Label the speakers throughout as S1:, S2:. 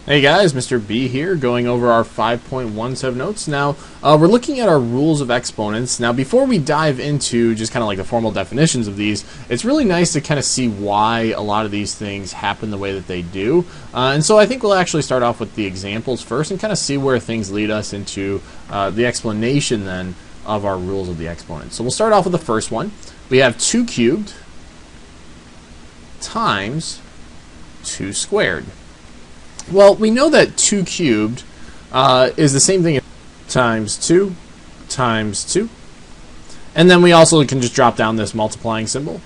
S1: Hey guys, Mr. B here, going over our 5.17 notes. Now, we're looking at our rules of exponents. Now, before we dive into just kind of like the formal definitions of these, it's really nice to kind of see why a lot of these things happen the way that they do. And so I think we'll actually start off with the examples first and kind of see where things lead us into the explanation then of our rules of the exponents. So we'll start off with the first one. We have 2 cubed times 2 squared. Well, we know that 2 cubed is the same thing as times 2 times 2. And then we also can just drop down this multiplying symbol.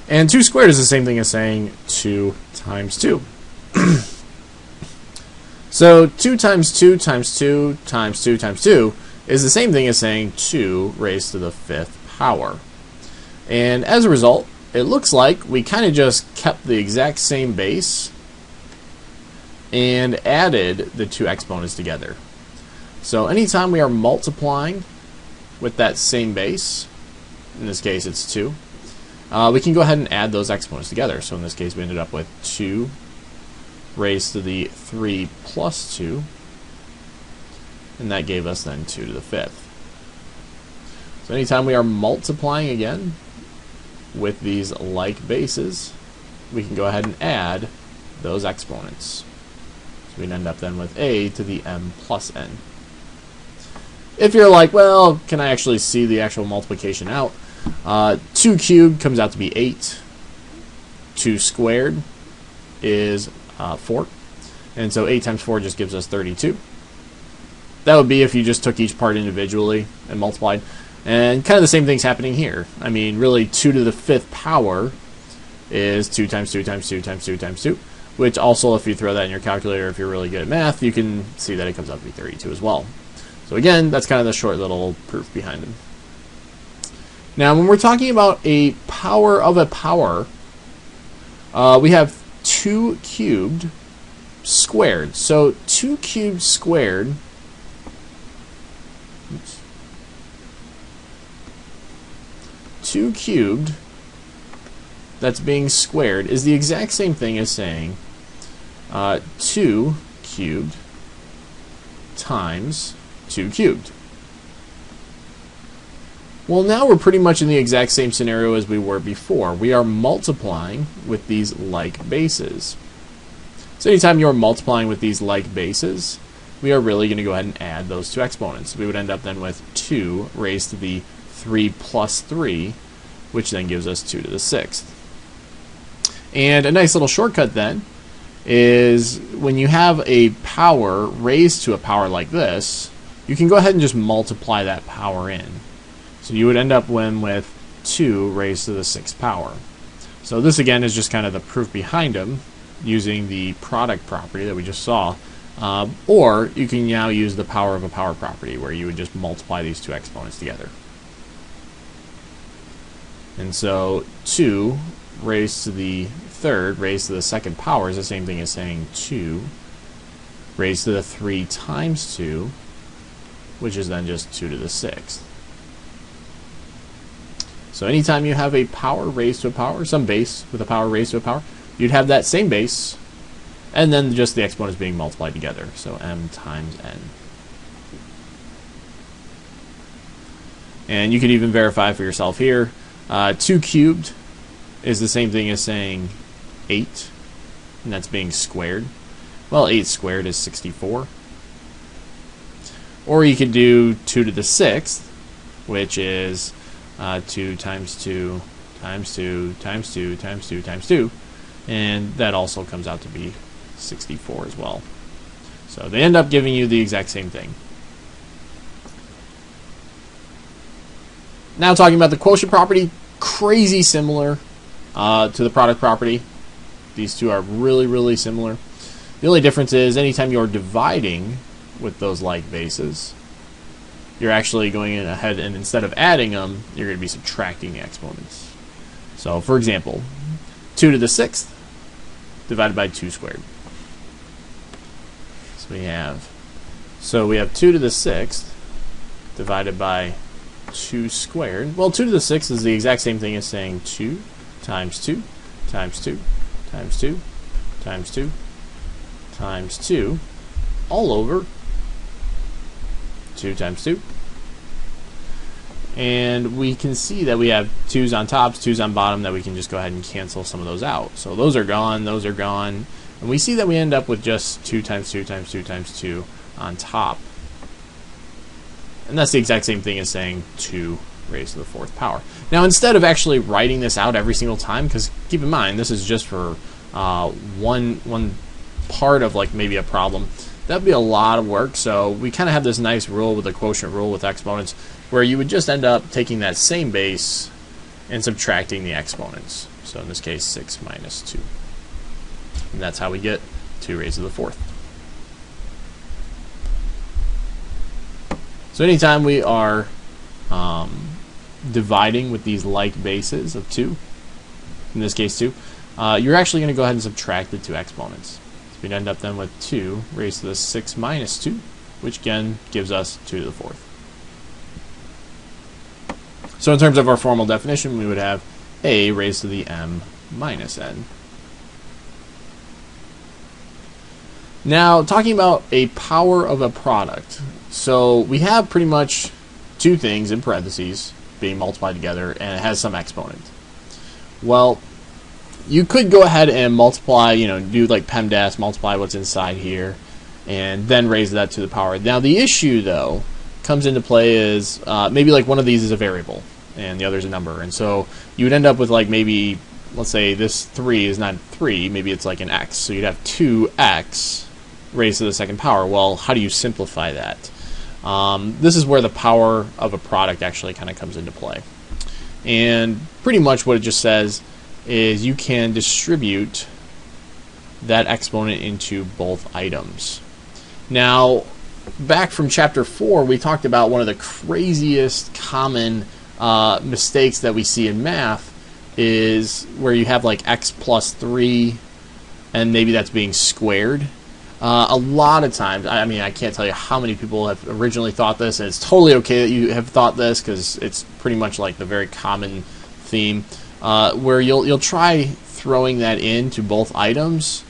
S1: And 2 squared is the same thing as saying 2 times 2. So 2 times 2 times 2 times 2 times 2 is the same thing as saying 2 raised to the 5th power. And as a result, it looks like we kind of just kept the exact same base and added the 2 exponents together. So anytime we are multiplying with that same base, in this case it's 2, we can go ahead and add those exponents together. So in this case we ended up with 2 raised to the 3 plus 2, and that gave us then 2 to the 5th. So anytime we are multiplying again with these like bases, we can go ahead and add those exponents. So we'd end up then with a to the m plus n. If you're like, well, can I actually see the actual multiplication out? 2 cubed comes out to be 8. 2 squared is 4. And so 8 times 4 just gives us 32. That would be if you just took each part individually and multiplied. And kind of the same thing's happening here. I mean, really 2 to the 5th power is 2 times 2 times 2 times 2 times 2. Which also, if you throw that in your calculator, if you're really good at math, you can see that it comes out to be 32 as well. So again, that's kind of the short little proof behind it. Now, when we're talking about a power of a power, we have 2 cubed squared. So 2 cubed squared, oops, 2 cubed that's being squared is the exact same thing as saying 2 cubed times 2 cubed. Well, now we're pretty much in the exact same scenario as we were before. We are multiplying with these like bases. So anytime you're multiplying with these like bases, we are really going to go ahead and add those 2 exponents. We would end up then with 2 raised to the 3 plus 3, which then gives us 2 to the 6th. And a nice little shortcut then is when you have a power raised to a power like this, you can go ahead and just multiply that power in. So you would end up with 2 raised to the 6th power. So this again is just kind of the proof behind them using the product property that we just saw. Or you can now use the power of a power property where you would just multiply these 2 exponents together. And so 2 raised to the 3rd raised to the 2nd power is the same thing as saying 2 raised to the 3 times 2, which is then just 2 to the 6th. So anytime you have a power raised to a power, some base with a power raised to a power, you'd have that same base, and then just the exponents being multiplied together. So m times n. And you could even verify for yourself here. 2 cubed is the same thing as saying 8, and that's being squared. Well, 8 squared is 64. Or you could do 2 to the 6th, which is 2 times 2 times 2 times 2 times 2 times 2, and that also comes out to be 64 as well. So they end up giving you the exact same thing. Now talking about the quotient property, crazy similar to the product property. These two are really, really similar. The only difference is anytime you're dividing with those like bases, you're actually going ahead and instead of adding them, you're going to be subtracting the exponents. So for example, 2 to the 6th divided by 2 squared. So we have 2 to the 6th divided by 2 squared. Well, 2 to the 6th is the exact same thing as saying 2 times 2 times 2 times 2 times 2 times 2 all over 2 times 2. And we can see that we have 2's on top, 2's on bottom, that we can just go ahead and cancel some of those out. So those are gone, those are gone. And we see that we end up with just 2 times 2 times 2 times 2 on top. And that's the exact same thing as saying 2 raised to the 4th power. Now, instead of actually writing this out every single time, because keep in mind, this is just for one part of like maybe a problem, that'd be a lot of work. So we kind of have this nice rule with the quotient rule with exponents, where you would just end up taking that same base and subtracting the exponents. So in this case, 6 minus 2. And that's how we get 2 raised to the 4th. So anytime we are dividing with these like bases of 2, in this case 2, you're actually going to go ahead and subtract the 2 exponents. So we'd end up then with 2 raised to the 6 minus 2, which again gives us 2 to the 4th. So in terms of our formal definition, we would have a raised to the m minus n. Now, talking about a power of a product. So we have pretty much 2 things in parentheses being multiplied together, and it has some exponent. Well, you could go ahead and multiply, do like PEMDAS, multiply what's inside here, and then raise that to the power. Now, the issue, though, comes into play is maybe like one of these is a variable and the other is a number, and so you would end up with like maybe, let's say this 3 is not 3, maybe it's like an x, so you'd have 2x raised to the 2nd power. Well, how do you simplify that? This is where the power of a product actually kind of comes into play, and pretty much what it just says is you can distribute that exponent into both items. Now, back from chapter 4, we talked about one of the craziest common mistakes that we see in math is where you have like x plus 3 and maybe that's being squared. A lot of times, I mean, I can't tell you how many people have originally thought this, and it's totally okay that you have thought this because it's pretty much like the very common theme, where you'll try throwing that into both items,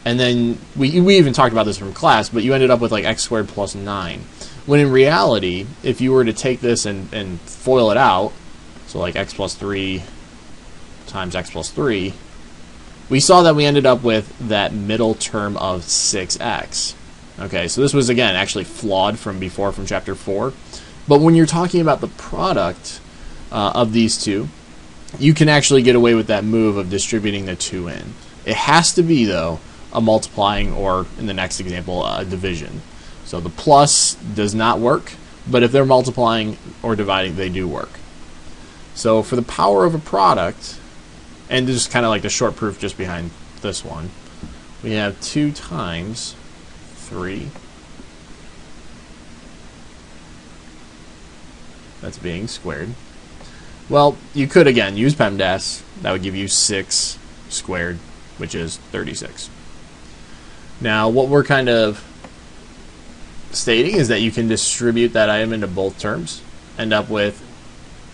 S1: and then we even talked about this from class, but you ended up with like x squared plus 9. When in reality, if you were to take this and FOIL it out, so like x plus 3 times x plus 3, we saw that we ended up with that middle term of 6x. Okay, so this was, again, actually flawed from before, from chapter 4. But when you're talking about the product of these two, you can actually get away with that move of distributing the 2 in. It has to be, though, a multiplying or, in the next example, a division. So the plus does not work, but if they're multiplying or dividing, they do work. So for the power of a product, and this is kind of like the short proof just behind this one, we have 2 times 3. That's being squared. Well, you could, again, use PEMDAS. That would give you 6 squared, which is 36. Now, what we're kind of stating is that you can distribute that item into both terms, end up with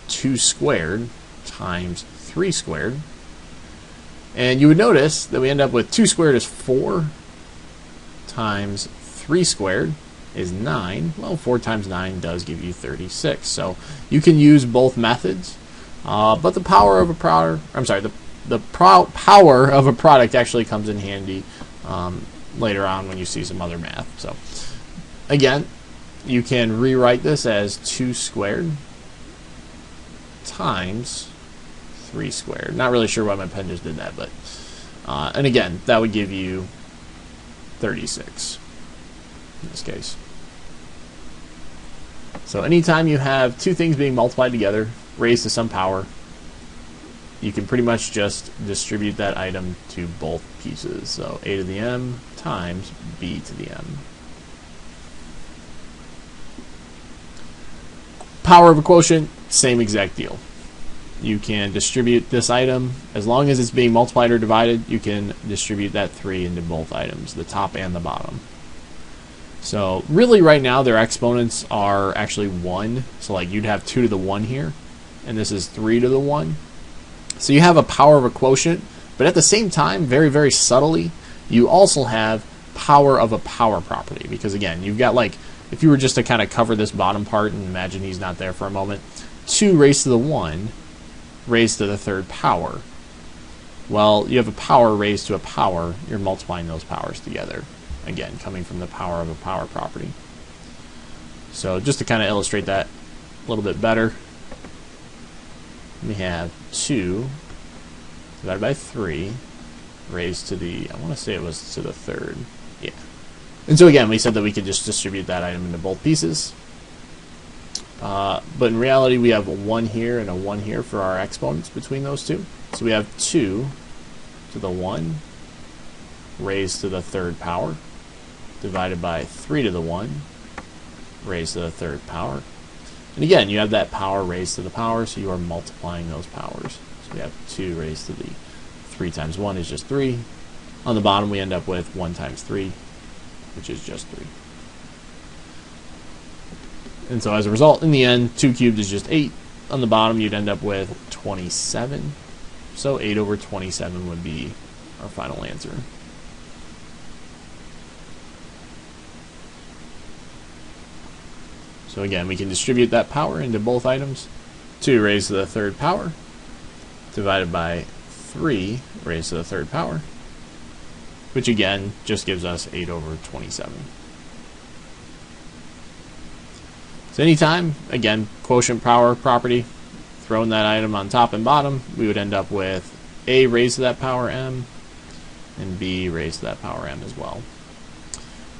S1: 2 squared times 3 squared. And you would notice that we end up with 2 squared is 4 times 3 squared is 9. Well, 4 times 9 does give you 36. So you can use both methods, but the power of a product, the power of a product actually comes in handy later on when you see some other math. So again, you can rewrite this as 2 squared times 3 squared. Not really sure why my pen just did that, but and again, that would give you 36 in this case. So anytime you have 2 things being multiplied together, raised to some power, you can pretty much just distribute that item to both pieces. So a to the m times b to the m. Power of a quotient, same exact deal. You can distribute this item, as long as it's being multiplied or divided, you can distribute that 3 into both items, the top and the bottom. So really right now their exponents are actually 1, so like you'd have 2 to the 1 here, and this is 3 to the 1. So you have a power of a quotient, but at the same time, very, very subtly, you also have power of a power property, because again, you've got, like, if you were just to kind of cover this bottom part and imagine he's not there for a moment, 2 raised to the 1 raised to the third power. Well, you have a power raised to a power, you're multiplying those powers together. Again, coming from the power of a power property. So just to kind of illustrate that a little bit better, we have 2 divided by 3 raised to the, I want to say it was to the third. Yeah. And so again, we said that we could just distribute that item into both pieces. But in reality, we have a 1 here and a 1 here for our exponents between those two. So we have 2 to the 1 raised to the third power divided by 3 to the 1 raised to the third power. And again, you have that power raised to the power, so you are multiplying those powers. So we have 2 raised to the 3 times 1 is just 3. On the bottom, we end up with 1 times 3, which is just 3. And so as a result, in the end, 2 cubed is just 8. On the bottom, you'd end up with 27. So 8 over 27 would be our final answer. So again, we can distribute that power into both items. 2 raised to the third power divided by 3 raised to the third power, which again just gives us 8 over 27. So anytime, again, quotient power property, throwing that item on top and bottom, we would end up with A raised to that power m and B raised to that power m as well.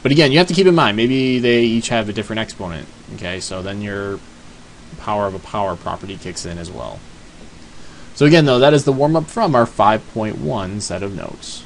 S1: But again, you have to keep in mind, maybe they each have a different exponent. Okay, so then your power of a power property kicks in as well. So again, though, that is the warm-up from our 5.1 set of notes.